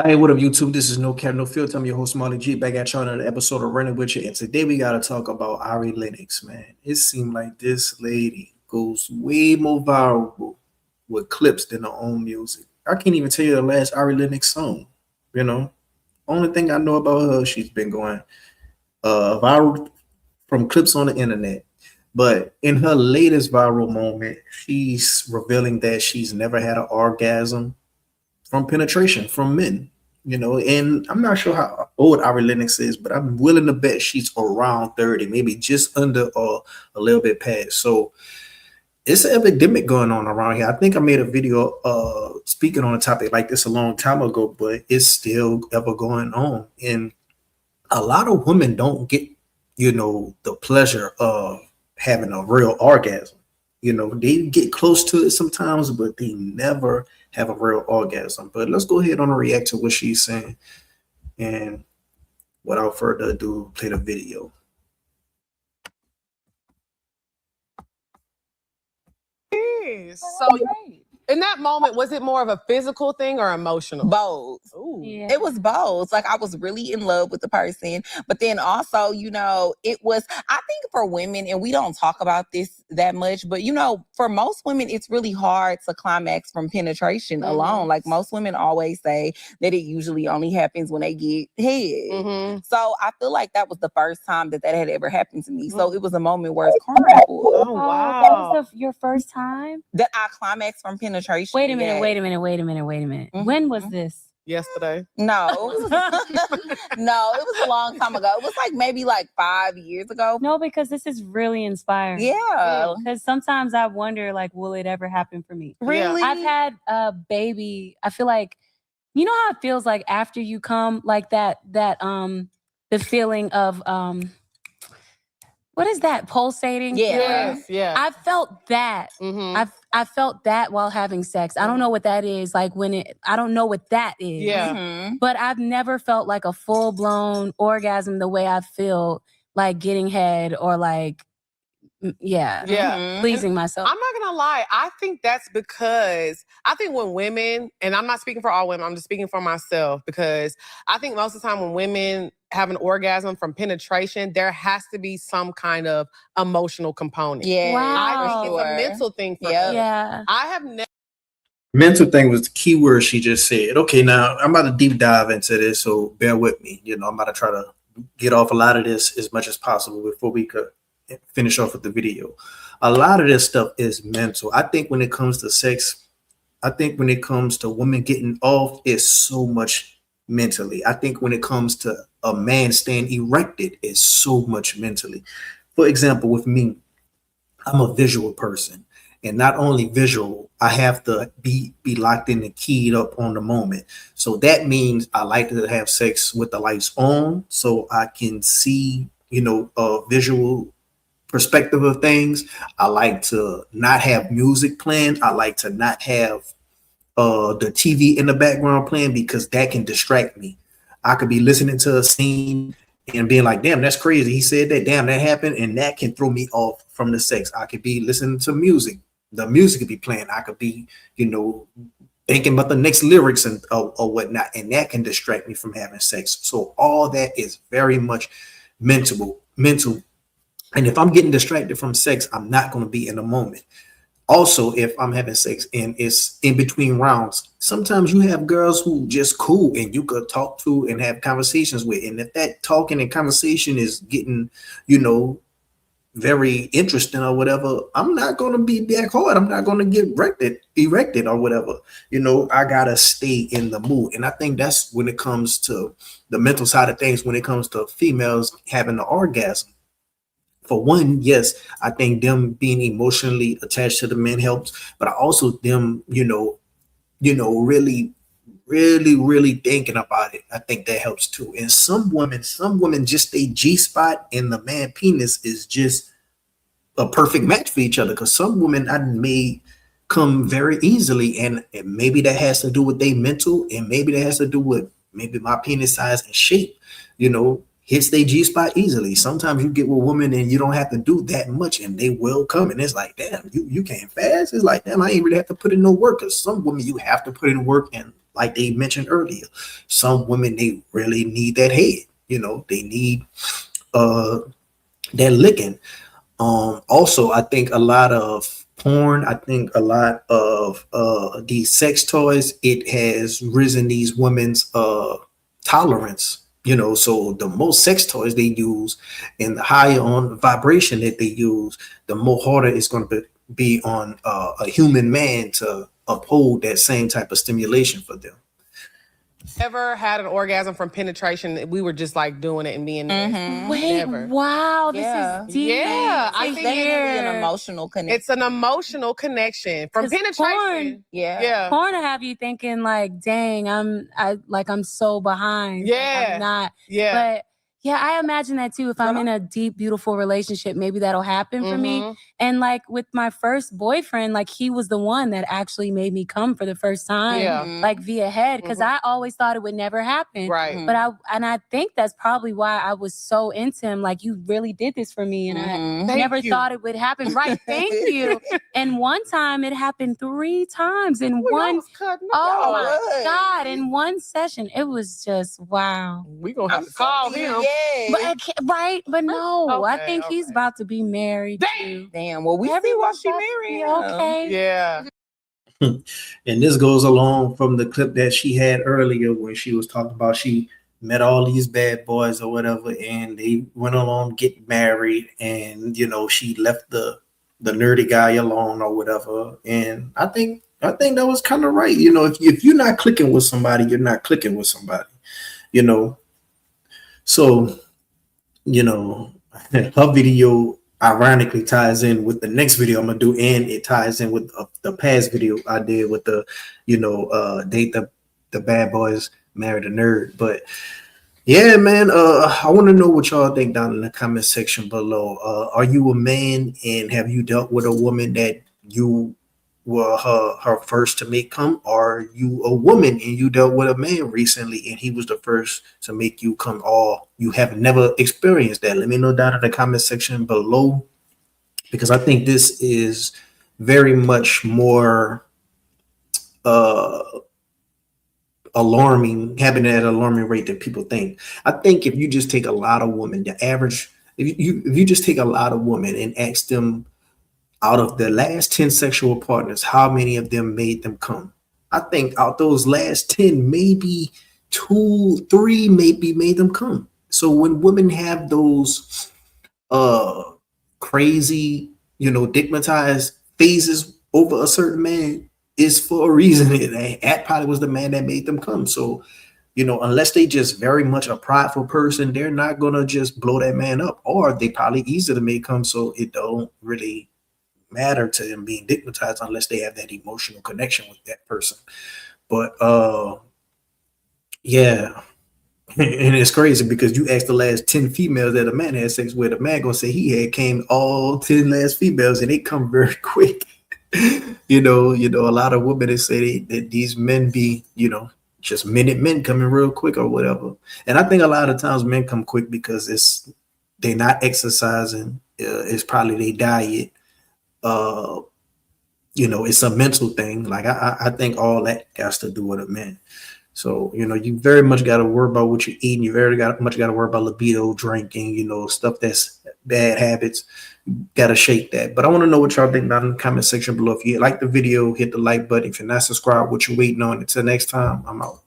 Hey, what up, YouTube? This is No Cap, No Filter. I'm your host, Molly G, back at y'all on another episode of Running With You. And today we got to talk about Ari Lennox, man. It seemed like this lady goes way more viral with clips than her own music. I can't even tell you the last Ari Lennox song, you know? Only thing I know about her, she's been going viral from clips on the internet. But in her latest viral moment, she's revealing that she's never had an orgasm from penetration from men. And I'm not sure how old Ari Lennox is, but I'm willing to bet she's around 30, maybe just under or a little bit past. So it's an epidemic going on around here. I think I made a video speaking on a topic like this a long time ago, but it's still ever going on. And a lot of women don't get, the pleasure of having a real orgasm. They get close to it sometimes, but they never have a real orgasm. But let's go ahead and react to what she's saying. And without further ado, play the video. So in that moment, was it more of a physical thing or emotional? Both. Ooh. Yeah. It was both. Like I was really in love with the person, but then also, it was, I think for women, and we don't talk about this that much, but for most women, it's really hard to climax from penetration alone. Like most women always say that it usually only happens when they get head. So I feel like that was the first time that had ever happened to me. So it was a moment where it's carnival. Oh, wow. That was your first time? That I climaxed from penetration. Wait a minute. When was this? Yesterday. No. No, it was a long time ago. It was maybe 5 years ago. No, because this is really inspiring. Yeah. Because sometimes I wonder, will it ever happen for me? Really? I've had a baby. I feel like, you know how it feels like after you come, the feeling of, what is that? Pulsating? Yeah. Yeah. I felt that. I felt that while having sex. I don't know what that is. I don't know what that is. Yeah. But I've never felt like a full blown orgasm the way I feel like getting head or pleasing myself. I'm not gonna lie. I think that's because I think when women, and I'm not speaking for all women, I'm just speaking for myself, because I think most of the time when women have an orgasm from penetration, there has to be some kind of emotional component. Yeah. Wow. I think it's a mental thing for us. Yeah. I have never. Mental thing was the key word she just said. Okay, now I'm about to deep dive into this, so bear with me. I'm about to try to get off a lot of this as much as possible before we could finish off with the video. A lot of this stuff is mental. I think when it comes to sex, I think when it comes to women getting off, it's so much mentally. I think when it comes to a man staying erected, it's so much mentally. For example, with me, I'm a visual person. And not only visual, I have to be locked in and keyed up on the moment. So that means I like to have sex with the lights on so I can see, a visual perspective of things. I like to not have music playing. I like to not have the TV in the background playing because that can distract me. I could be listening to a scene and being like, damn, that's crazy. He said that, damn, that happened. And that can throw me off from the sex. I could be listening to music. The music could be playing. I could be, thinking about the next lyrics and or whatnot. And that can distract me from having sex. So all that is very much mental. And if I'm getting distracted from sex, I'm not going to be in the moment. Also, if I'm having sex and it's in between rounds, sometimes you have girls who just cool and you could talk to and have conversations with. And if that talking and conversation is getting, very interesting or whatever, I'm not going to be back hard. I'm not going to get erected or whatever. I got to stay in the mood. And I think that's when it comes to the mental side of things, when it comes to females having the orgasm. For one, yes, I think them being emotionally attached to the men helps, but also them, really thinking about it. I think that helps too. And some women just a G spot and the man penis is just a perfect match for each other. Because some women I may come very easily, and maybe that has to do with their mental, and maybe that has to do with maybe my penis size and shape. Hits their G spot easily. Sometimes you get with women and you don't have to do that much and they will come. And it's like, damn, you came fast. It's like, damn, I ain't really have to put in no work. Because some women you have to put in work, and like they mentioned earlier, some women, they really need that head. You know, they need that licking. Also, I think a lot of porn, I think a lot of these sex toys, it has risen these women's tolerance. You know, so the most sex toys they use and the higher on vibration that they use, the more harder it's going to be on a human man to uphold that same type of stimulation for them. Ever had an orgasm from penetration? We were just like doing it and being Wait, never. wow, Yeah. this is deep. Yeah, I It's think definitely an emotional connection. it's an emotional connection from 'Cause penetration. porn- Yeah. Porn to have you thinking like, dang, I'm so behind. Like, Yeah. I'm not. Yeah. But yeah, I imagine that too. If I'm in a deep, beautiful relationship, maybe that'll happen for me. And like with my first boyfriend, like he was the one that actually made me come for the first time, Yeah. like via head, because I always thought it would never happen. Right. But I think that's probably why I was so into him. Like, you really did this for me, and I never thought it would happen. Right? Thank you. And one time it happened 3 times in one. Oh my God! In one session, it was just wow. We gonna have to call him. But I can't, right? But no, I Okay, think he's about to be married too. Damn. Well, we see why she married him. Okay. Yeah. And this goes along from the clip that she had earlier when she was talking about she met all these bad boys or whatever, and they went along get married, and you know she left the nerdy guy alone or whatever. And I think that was kind of right. You know, if you're not clicking with somebody, you're not clicking with somebody. You know, so you know her video ironically ties in with the next video I'm gonna do, and it ties in with the past video I did with the, you know, date the bad boys, marry the nerd. But yeah, man, I want to know what y'all think down in the comment section below. Are you a man, and have you dealt with a woman that you were her first to make come? Or are you a woman and you dealt with a man recently and he was the first to make you come, or you have never experienced that? Let me know down in the comment section below, because I think this is very much more alarming, happening at an alarming rate than people think. I think if you just take a lot of women, the average, if you just take a lot of women and ask them, out of the last 10 sexual partners, how many of them made them come? I think out those last 10, maybe 2, 3 maybe made them come. So when women have those crazy, you know, digmatized phases over a certain man, is for a reason. That probably was the man that made them come. So, you know, unless they just very much a prideful person, they're not gonna just blow that man up, or they probably easy to make come, so it don't really matter to them being digmatized unless they have that emotional connection with that person. But yeah. And it's crazy because you ask the last 10 females that a man had sex with, a man gonna say he had came all 10 last females, and they come very quick. you know, a lot of women that say that these men be, you know, just minute men coming real quick or whatever. And I think a lot of times men come quick because they're not exercising. It's probably their diet. You know, it's a mental thing. Like I think all that has to do with a man. So, you know, you very much got to worry about what you're eating. You very much got to worry about libido, drinking, you know, stuff that's bad habits. Got to shake that. But I want to know what y'all think down in the comment section below. If you like the video, hit the like button. If you're not subscribed, what you waiting on? Until next time, I'm out.